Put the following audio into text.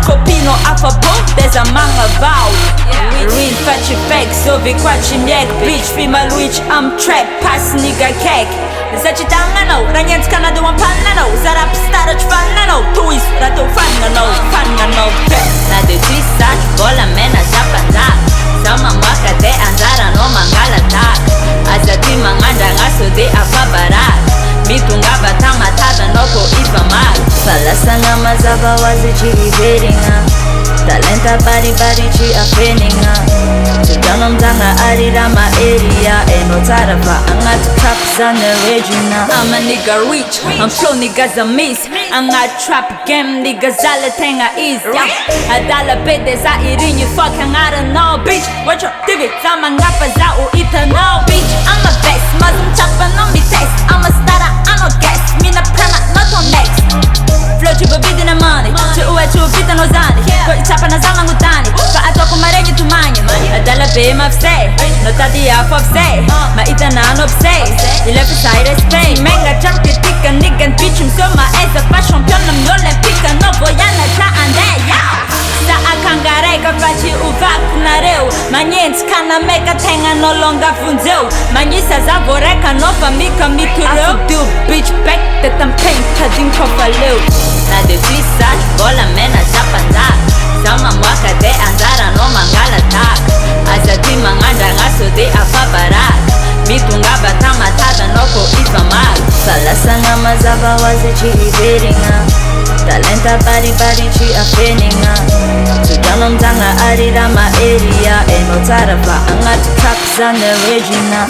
Copino afapo there's a manga vow Real fachi fake so vi kwachi miek Bitch female witch I'm trap pass nigga cake Zachitanga no Ranyans kanado wampana no Zarap stara chfana no Tuis rato fanga no Na de twista bola mena japata Sama mwaka de andara no mangala tak Azati manganda ngaso de afabarak Mitungaba tamatada noko ifamak Falasanga mazaba wazichiberinga Talenta bari chi afeninga Sujana mzanga arira ma area Eno tarafa angat traps on the regina I'm a nigga rich, I'm flow niggas a miss Angat trap game niggas alle tenga is Adala bede za irinyu fuck I don't know bitch Watch your TV, zama ngapa za uita no bitch I'm a best, mazum chapa no mi test I'm a starter, I'm a guest Mina prana, not on next Flow chupa bidi na money Chuuwe chupita no zani Ko ichapa na zama ngutani Fa atoko marengi tumanye Adala be mafse No tati ya fofse Ma ita na anopse Ilefi side stay Menga champi tika nigga bitch Msoma esa fa champion na mnyole pika No boyana cha ande Sa akangareka fachi uvaku na reu Manyens kana meka tenga no longa funzeu Manyisa za voreka no famika mitureu Afu bitch back that I'm paying Kadin kofa leu Na de twisa bola mena japanda Sama mwaka de andara no mangala tak Azati manganda ngaso de afabarak Mitungaba tamatada noko ifamak Falasanga mazaba wazichiberinga Talenta bari chi afeninga Sujana mzanga arira ma area Eno tarafa angat traps on the regina